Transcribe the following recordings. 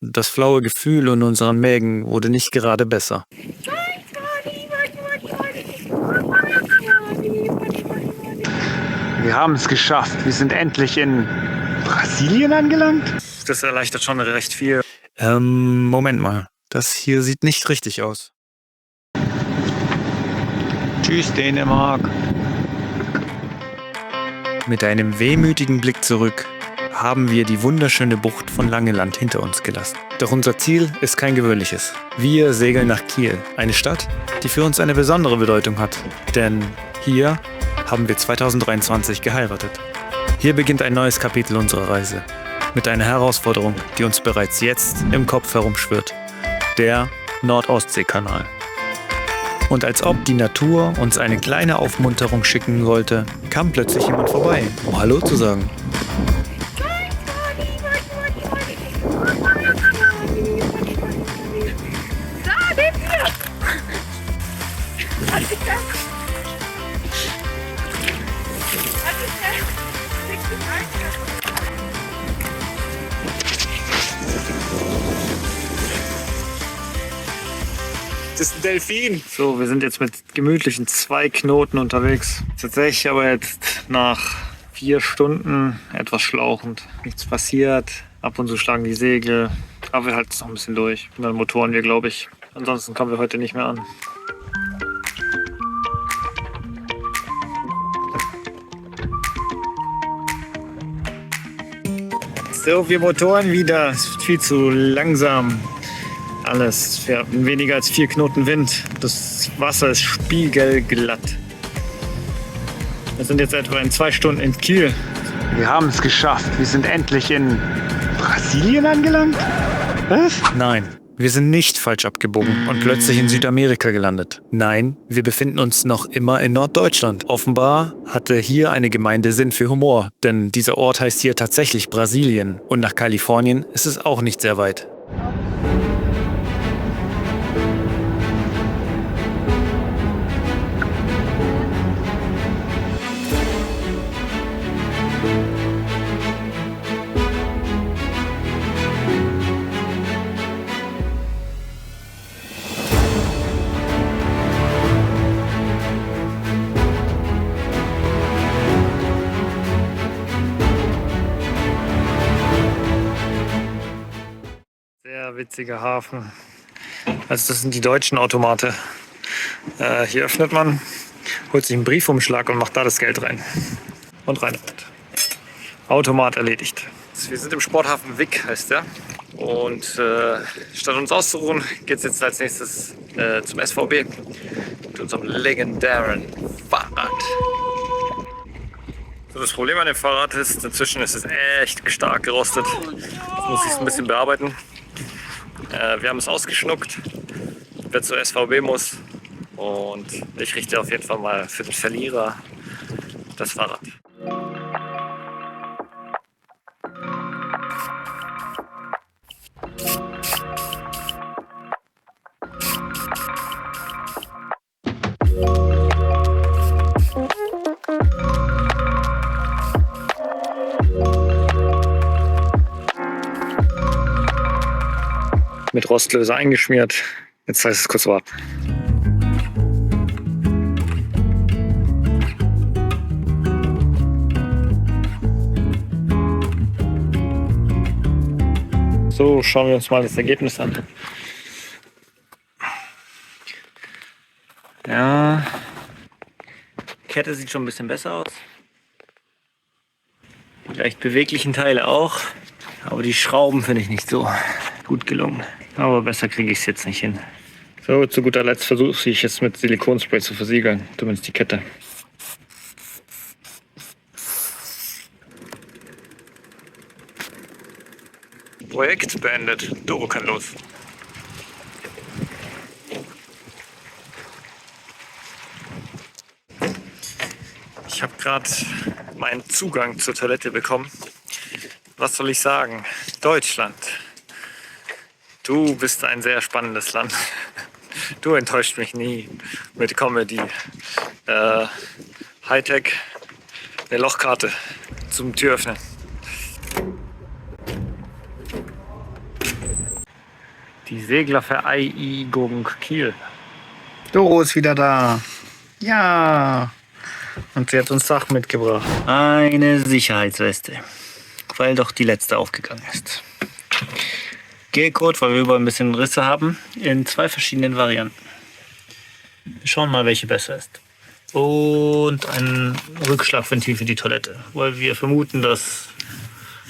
Das flaue Gefühl in unseren Mägen wurde nicht gerade besser. Wir haben es geschafft. Wir sind endlich in Brasilien angelangt. Das erleichtert schon recht viel. Moment mal. Das hier sieht nicht richtig aus. Tschüss, Dänemark. Mit einem wehmütigen Blick zurück haben wir die wunderschöne Bucht von Langeland hinter uns gelassen. Doch unser Ziel ist kein gewöhnliches. Wir segeln nach Kiel, eine Stadt, die für uns eine besondere Bedeutung hat. Denn hier haben wir 2023 geheiratet. Hier beginnt ein neues Kapitel unserer Reise. Mit einer Herausforderung, die uns bereits jetzt im Kopf herumschwirrt. Der Nord-Ostsee-Kanal. Und als ob die Natur uns eine kleine Aufmunterung schicken wollte, kam plötzlich jemand vorbei, um Hallo zu sagen. Das ist ein Delfin. So, wir sind jetzt mit gemütlichen 2 Knoten unterwegs. Tatsächlich aber jetzt nach 4 Stunden etwas schlauchend. Nichts passiert. Ab und zu schlagen die Segel. Aber wir halten es noch ein bisschen durch. Und dann motoren wir, glaube ich. Ansonsten kommen wir heute nicht mehr an. So, wir motoren wieder. Es ist viel zu langsam. Alles. Wir hatten weniger als 4 Knoten Wind. Das Wasser ist spiegelglatt. Wir sind jetzt etwa in 2 Stunden in Kiel. Wir haben es geschafft. Wir sind endlich in Brasilien angelangt. Was? Nein, wir sind nicht falsch abgebogen und plötzlich in Südamerika gelandet. Nein, wir befinden uns noch immer in Norddeutschland. Offenbar hatte hier eine Gemeinde Sinn für Humor, denn dieser Ort heißt hier tatsächlich Brasilien. Und nach Kalifornien ist es auch nicht sehr weit. Sehr witziger Hafen. Also das sind die deutschen Automate. Hier öffnet man, holt sich einen Briefumschlag und macht da das Geld rein. Und rein damit. Automat erledigt. Wir sind im Sporthafen Wick, heißt der. Und statt uns auszuruhen, geht es jetzt als nächstes zum SVB. Mit unserem legendären Fahrrad. So, das Problem an dem Fahrrad ist, inzwischen ist es echt stark gerostet. Jetzt muss ich es ein bisschen bearbeiten. Wir haben es ausgeschnuckt, wer zur SVB muss, und ich richte auf jeden Fall mal für den Verlierer das Fahrrad. Mit Rostlöser eingeschmiert. Jetzt heißt es kurz warten. So, schauen wir uns mal das Ergebnis an. Ja, Kette sieht schon ein bisschen besser aus. Die leicht beweglichen Teile auch. Aber die Schrauben finde ich nicht so gut gelungen. Aber besser kriege ich es jetzt nicht hin. So, zu guter Letzt versuche ich es mit Silikonspray zu versiegeln. Zumindest die Kette. Projekt beendet. Doro kann los. Ich habe gerade meinen Zugang zur Toilette bekommen. Was soll ich sagen? Deutschland. Du bist ein sehr spannendes Land. Du enttäuscht mich nie mit Comedy. Hightech, eine Lochkarte zum Türöffnen. Die Seglervereinigung Kiel. Doro ist wieder da. Ja. Und sie hat uns Sachen mitgebracht. Eine Sicherheitsweste, weil doch die letzte aufgegangen ist. Gelcode, weil wir überall ein bisschen Risse haben, in 2 verschiedenen Varianten. Wir schauen mal, welche besser ist. Und ein Rückschlagventil für die Toilette, weil wir vermuten, dass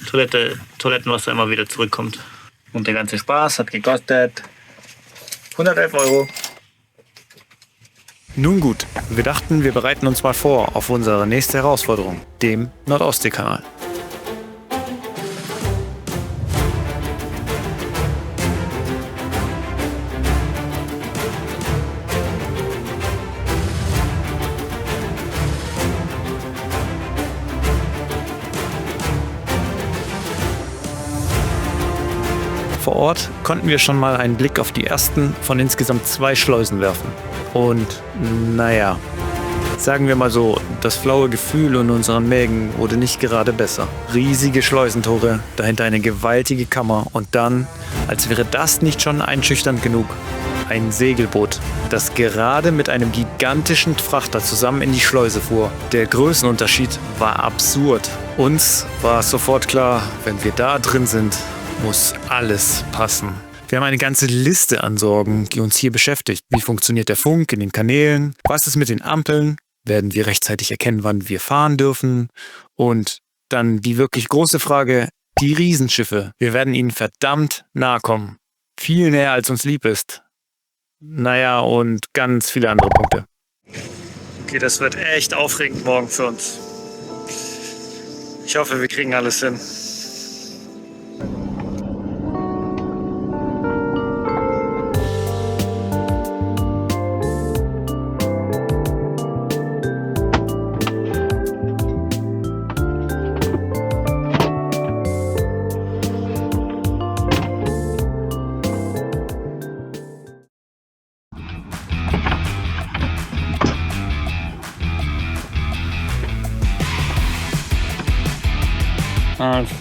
Toilettenwasser immer wieder zurückkommt. Und der ganze Spaß hat gekostet 111 Euro. Nun gut, wir dachten, wir bereiten uns mal vor auf unsere nächste Herausforderung, dem Nordostseekanal. Vor Ort konnten wir schon mal einen Blick auf die ersten von insgesamt 2 Schleusen werfen. Und naja, sagen wir mal so, das flaue Gefühl in unseren Mägen wurde nicht gerade besser. Riesige Schleusentore, dahinter eine gewaltige Kammer und dann, als wäre das nicht schon einschüchternd genug, ein Segelboot, das gerade mit einem gigantischen Frachter zusammen in die Schleuse fuhr. Der Größenunterschied war absurd. Uns war es sofort klar, wenn wir da drin sind, muss alles passen. Wir haben eine ganze Liste an Sorgen, die uns hier beschäftigt. Wie funktioniert der Funk in den Kanälen? Was ist mit den Ampeln? Werden wir rechtzeitig erkennen, wann wir fahren dürfen? Und dann die wirklich große Frage, die Riesenschiffe. Wir werden ihnen verdammt nahe kommen. Viel näher, als uns lieb ist. Naja, und ganz viele andere Punkte. Okay, das wird echt aufregend morgen für uns. Ich hoffe, wir kriegen alles hin.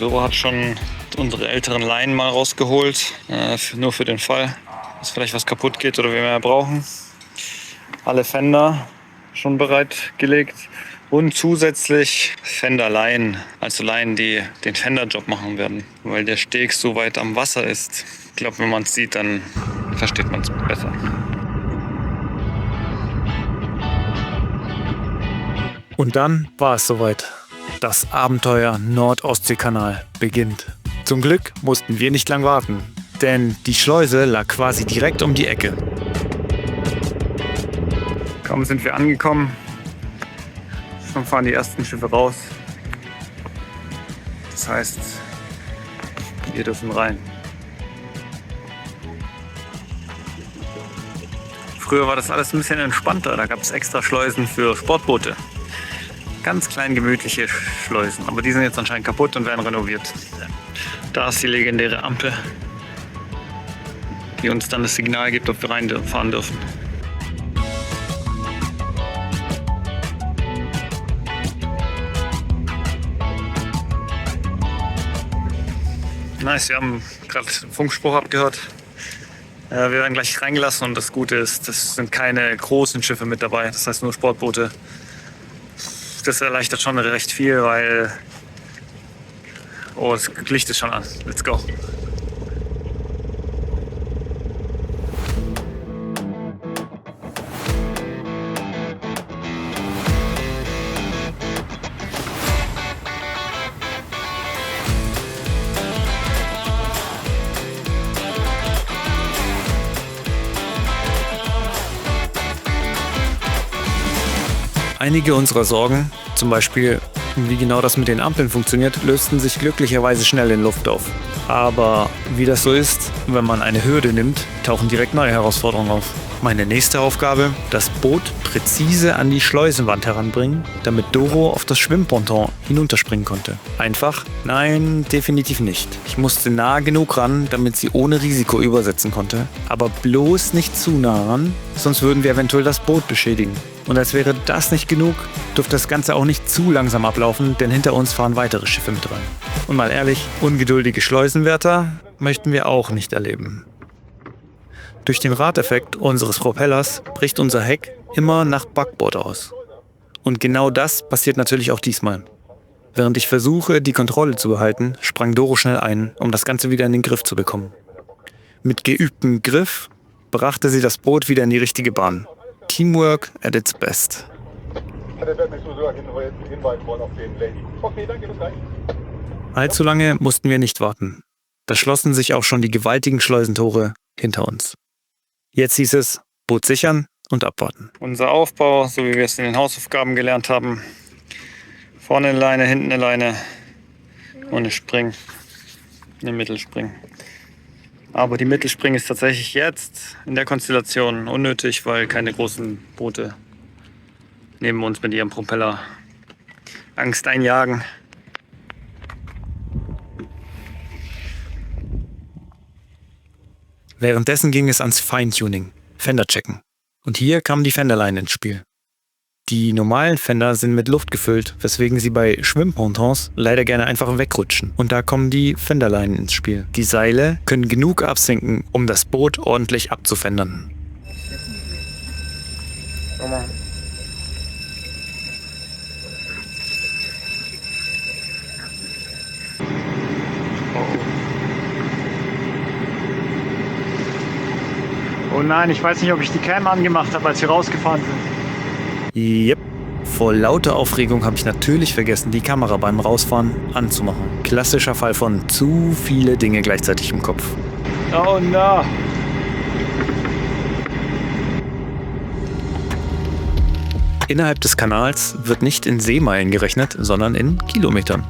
Doro hat schon unsere älteren Leinen mal rausgeholt, nur für den Fall, dass vielleicht was kaputt geht oder wir mehr brauchen. Alle Fender schon bereitgelegt und zusätzlich Fenderleinen, also Leinen, die den Fenderjob machen werden, weil der Steg so weit am Wasser ist. Ich glaube, wenn man es sieht, dann versteht man es besser. Und dann war es soweit. Das Abenteuer Nord-Ostsee-Kanal beginnt. Zum Glück mussten wir nicht lang warten, denn die Schleuse lag quasi direkt um die Ecke. Kaum sind wir angekommen, schon fahren die ersten Schiffe raus. Das heißt, wir dürfen rein. Früher war das alles ein bisschen entspannter, da gab es extra Schleusen für Sportboote. Ganz klein gemütliche Schleusen, aber die sind jetzt anscheinend kaputt und werden renoviert. Da ist die legendäre Ampel, die uns dann das Signal gibt, ob wir reinfahren dürfen. Nice, wir haben gerade den Funkspruch abgehört. Wir werden gleich reingelassen und das Gute ist, es sind keine großen Schiffe mit dabei, das heißt nur Sportboote. Das erleichtert schon recht viel, weil... Oh, das Licht ist schon an. Let's go. Einige unserer Sorgen, zum Beispiel wie genau das mit den Ampeln funktioniert, lösten sich glücklicherweise schnell in Luft auf. Aber wie das so ist, wenn man eine Hürde nimmt, tauchen direkt neue Herausforderungen auf. Meine nächste Aufgabe, das Boot präzise an die Schleusenwand heranbringen, damit Doro auf das Schwimmponton hinunterspringen konnte. Einfach? Nein, definitiv nicht. Ich musste nah genug ran, damit sie ohne Risiko übersetzen konnte. Aber bloß nicht zu nah ran, sonst würden wir eventuell das Boot beschädigen. Und als wäre das nicht genug, dürfte das Ganze auch nicht zu langsam ablaufen, denn hinter uns fahren weitere Schiffe mit rein. Und mal ehrlich, ungeduldige Schleusenwärter möchten wir auch nicht erleben. Durch den Radeffekt unseres Propellers bricht unser Heck immer nach Backbord aus. Und genau das passiert natürlich auch diesmal. Während ich versuche, die Kontrolle zu behalten, sprang Doro schnell ein, um das Ganze wieder in den Griff zu bekommen. Mit geübtem Griff brachte sie das Boot wieder in die richtige Bahn. Teamwork at its best. Allzu lange mussten wir nicht warten. Da schlossen sich auch schon die gewaltigen Schleusentore hinter uns. Jetzt hieß es, Boot sichern und abwarten. Unser Aufbau, so wie wir es in den Hausaufgaben gelernt haben. Vorne eine Leine, hinten eine Leine und eine Spring, eine Mittelspring. Aber die Mittelspring ist tatsächlich jetzt in der Konstellation unnötig, weil keine großen Boote neben uns mit ihrem Propeller Angst einjagen. Währenddessen ging es ans Feintuning, Fender checken. Und hier kam die Fenderleine ins Spiel. Die normalen Fender sind mit Luft gefüllt, weswegen sie bei Schwimmpontons leider gerne einfach wegrutschen. Und da kommen die Fenderleinen ins Spiel. Die Seile können genug absinken, um das Boot ordentlich abzufendern. Oh nein, ich weiß nicht, ob ich die Cam angemacht habe, als wir rausgefahren sind. Yep. Vor lauter Aufregung habe ich natürlich vergessen, die Kamera beim Rausfahren anzumachen. Klassischer Fall von zu viele Dinge gleichzeitig im Kopf. Oh no. Innerhalb des Kanals wird nicht in Seemeilen gerechnet, sondern in Kilometern.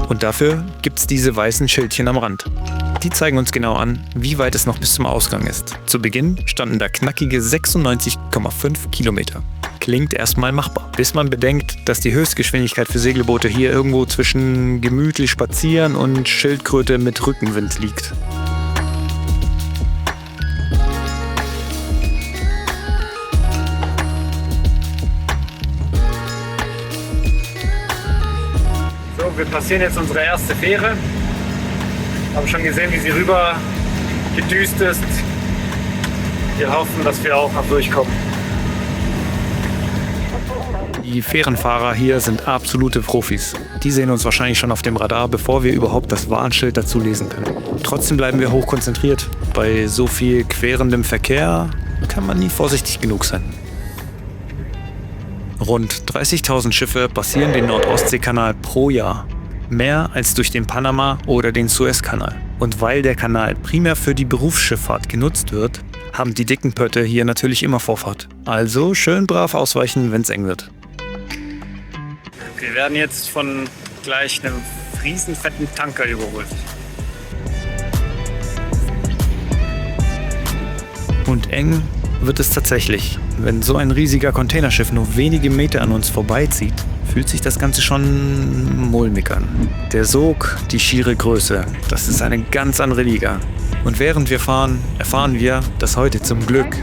Und dafür gibt's diese weißen Schildchen am Rand. Die zeigen uns genau an, wie weit es noch bis zum Ausgang ist. Zu Beginn standen da knackige 96,5 Kilometer. Klingt erstmal machbar, bis man bedenkt, dass die Höchstgeschwindigkeit für Segelboote hier irgendwo zwischen gemütlich spazieren und Schildkröte mit Rückenwind liegt. So, wir passieren jetzt unsere erste Fähre. Haben schon gesehen, wie sie rüber gedüst ist. Wir hoffen, dass wir auch noch durchkommen. Die Fährenfahrer hier sind absolute Profis. Die sehen uns wahrscheinlich schon auf dem Radar, bevor wir überhaupt das Warnschild dazu lesen können. Trotzdem bleiben wir hochkonzentriert. Bei so viel querendem Verkehr kann man nie vorsichtig genug sein. Rund 30.000 Schiffe passieren den Nord-Ostsee-Kanal pro Jahr. Mehr als durch den Panama- oder den Suezkanal. Und weil der Kanal primär für die Berufsschifffahrt genutzt wird, haben die dicken Pötte hier natürlich immer Vorfahrt. Also schön brav ausweichen, wenn es eng wird. Wir werden jetzt von gleich einem riesenfetten Tanker überholt. Und eng wird es tatsächlich. Wenn so ein riesiger Containerschiff nur wenige Meter an uns vorbeizieht, fühlt sich das Ganze schon mulmig an. Der Sog, die schiere Größe, das ist eine ganz andere Liga. Und während wir fahren, erfahren wir, dass heute zum Glück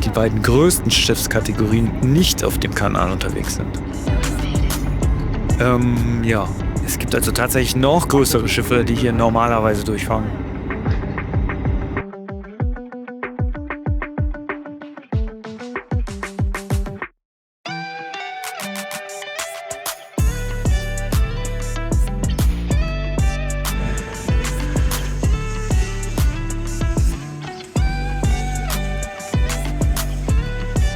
die beiden größten Schiffskategorien nicht auf dem Kanal unterwegs sind. Ja, es gibt also tatsächlich noch größere Schiffe, die hier normalerweise durchfahren.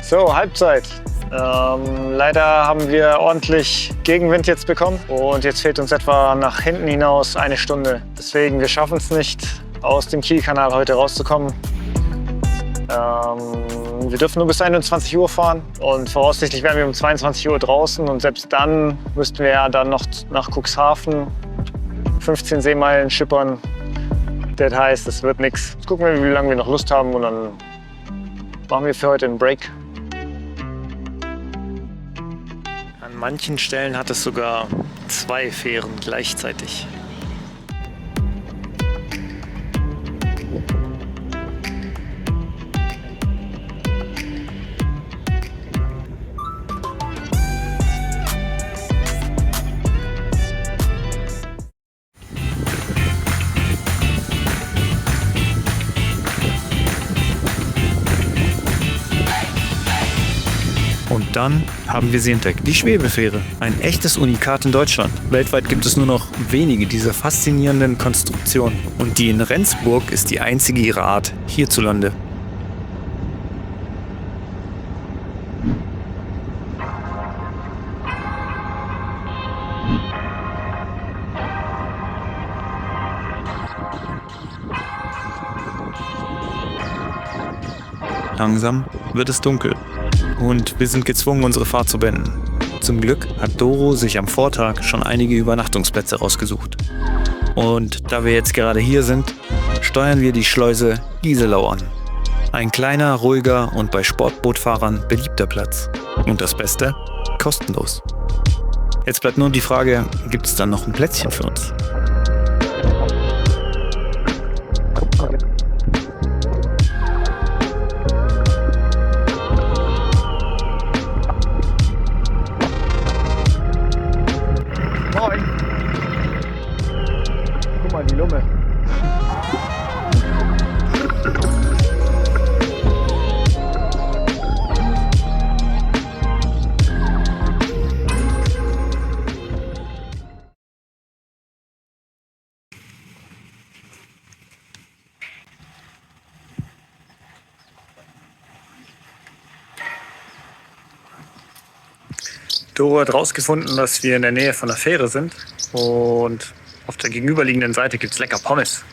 So, Halbzeit. Leider haben wir ordentlich Gegenwind jetzt bekommen und jetzt fehlt uns etwa nach hinten hinaus eine Stunde. Deswegen, wir schaffen es nicht, aus dem Kielkanal heute rauszukommen. Wir dürfen nur bis 21 Uhr fahren und voraussichtlich wären wir um 22 Uhr draußen und selbst dann müssten wir ja dann noch nach Cuxhaven 15 Seemeilen schippern. Das heißt, es wird nichts. Jetzt gucken wir, wie lange wir noch Lust haben und dann machen wir für heute einen Break. An manchen Stellen hat es sogar 2 Fähren gleichzeitig. dann haben wir sie entdeckt. Die Schwebefähre. Ein echtes Unikat in Deutschland. Weltweit gibt es nur noch wenige dieser faszinierenden Konstruktionen. Und die in Rendsburg ist die einzige ihrer Art hierzulande. Langsam wird es dunkel und wir sind gezwungen, unsere Fahrt zu beenden. Zum Glück hat Doro sich am Vortag schon einige Übernachtungsplätze rausgesucht. Und da wir jetzt gerade hier sind, steuern wir die Schleuse Gieselau an. Ein kleiner, ruhiger und bei Sportbootfahrern beliebter Platz. Und das Beste, kostenlos. Jetzt bleibt nur die Frage, gibt es dann noch ein Plätzchen für uns? Moin! Guck mal, die Lumme. Doro hat herausgefunden, dass wir in der Nähe von der Fähre sind und auf der gegenüberliegenden Seite gibt es lecker Pommes.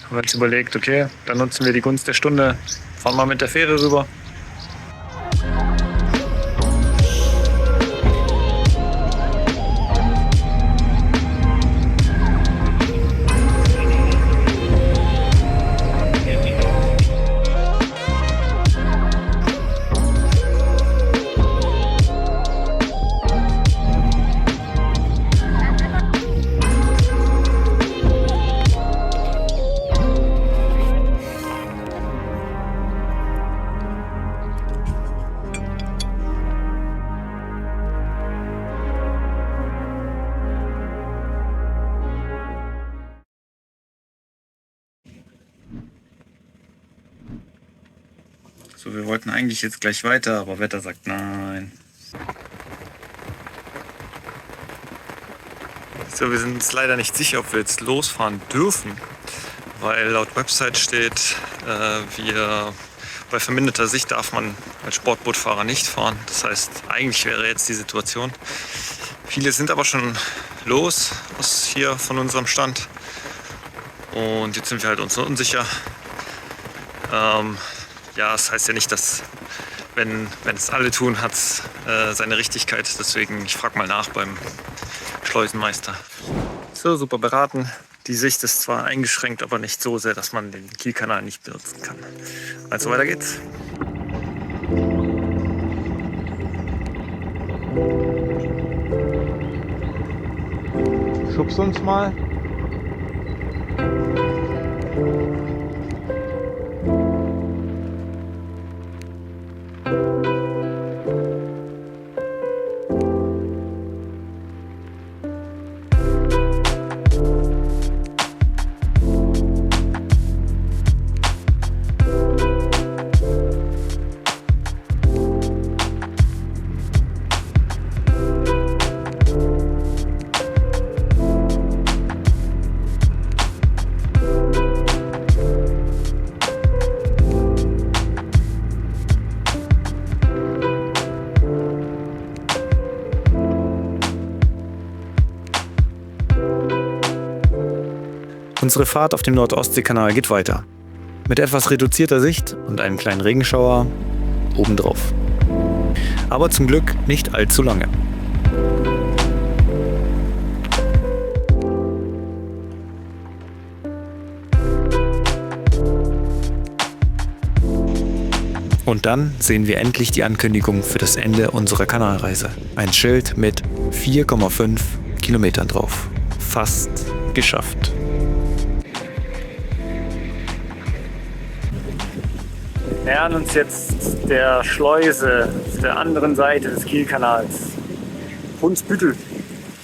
Haben wir uns überlegt, okay, dann nutzen wir die Gunst der Stunde, fahren mal mit der Fähre rüber. So, wir wollten eigentlich jetzt gleich weiter, aber Wetter sagt nein. So, wir sind uns leider nicht sicher, ob wir jetzt losfahren dürfen, weil laut Website steht, bei verminderter Sicht darf man als Sportbootfahrer nicht fahren. Das heißt, eigentlich wäre jetzt die Situation. Viele sind aber schon los aus hier von unserem Stand und jetzt sind wir halt uns noch unsicher. Ja, das heißt ja nicht, dass wenn es alle tun, hat es seine Richtigkeit. Deswegen, ich frage mal nach beim Schleusenmeister. So, super beraten. Die Sicht ist zwar eingeschränkt, aber nicht so sehr, dass man den Kielkanal nicht benutzen kann. Also weiter geht's. Schubst uns mal. Unsere Fahrt auf dem Nord-Ostsee-Kanal geht weiter. Mit etwas reduzierter Sicht und einem kleinen Regenschauer obendrauf. Aber zum Glück nicht allzu lange. Und dann sehen wir endlich die Ankündigung für das Ende unserer Kanalreise. Ein Schild mit 4,5 Kilometern drauf. Fast geschafft. Wir nähern uns jetzt der Schleuse auf der anderen Seite des Kielkanals. Hunsbüttel,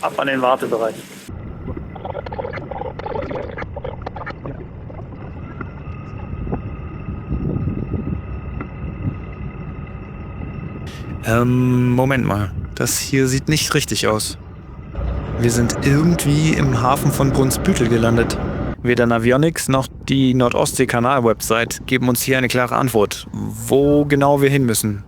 ab an den Wartebereich. Moment mal. Das hier sieht nicht richtig aus. Wir sind irgendwie im Hafen von Brunsbüttel gelandet. Weder Navionics noch die Nordostsee-Kanal-Website geben uns hier eine klare Antwort, wo genau wir hin müssen.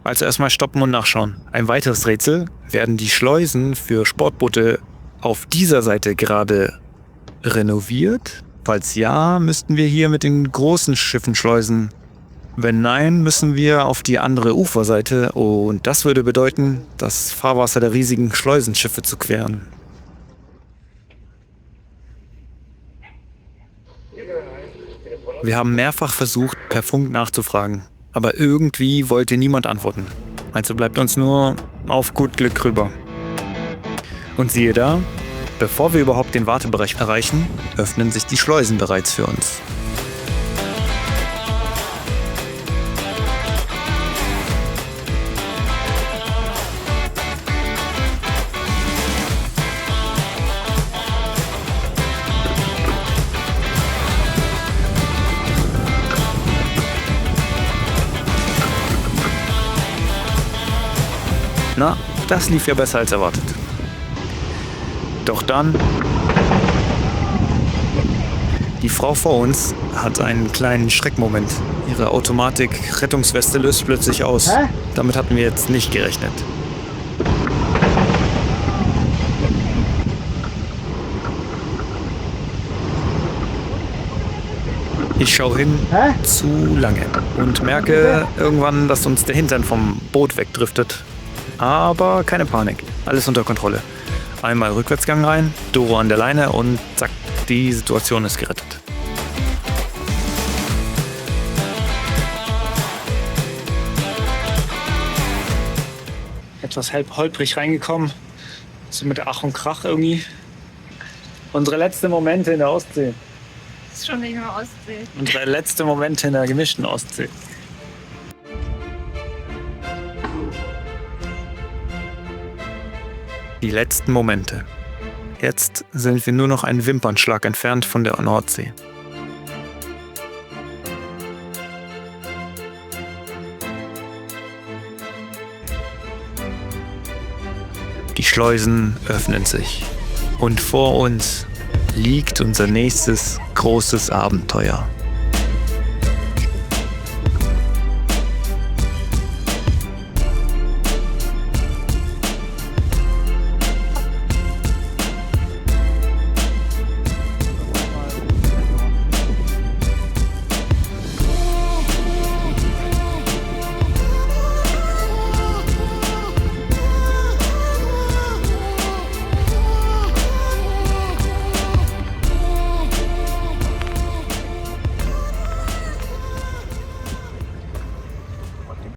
Also erstmal stoppen und nachschauen. Ein weiteres Rätsel: Werden die Schleusen für Sportboote auf dieser Seite gerade renoviert? Falls ja, müssten wir hier mit den großen Schiffen schleusen. Wenn nein, müssen wir auf die andere Uferseite und das würde bedeuten, das Fahrwasser der riesigen Schleusenschiffe zu queren. Wir haben mehrfach versucht, per Funk nachzufragen, aber irgendwie wollte niemand antworten. Also bleibt uns nur auf gut Glück rüber. Und siehe da, bevor wir überhaupt den Wartebereich erreichen, öffnen sich die Schleusen bereits für uns. Na, das lief ja besser als erwartet. Doch dann... Die Frau vor uns hat einen kleinen Schreckmoment. Ihre Automatik-Rettungsweste löst plötzlich aus. Damit hatten wir jetzt nicht gerechnet. Ich schaue hin, zu lange, und merke irgendwann, dass uns der Hintern vom Boot wegdriftet. Aber keine Panik, alles unter Kontrolle. Einmal Rückwärtsgang rein, Doro an der Leine und zack, die Situation ist gerettet. Etwas holprig reingekommen, so mit Ach und Krach irgendwie. Unsere letzten Momente in der Ostsee. Das ist schon nicht mehr Ostsee. Unsere letzten Momente in der gemischten Ostsee. Die letzten Momente. Jetzt sind wir nur noch einen Wimpernschlag entfernt von der Nordsee. Die Schleusen öffnen sich. Und vor uns liegt unser nächstes großes Abenteuer.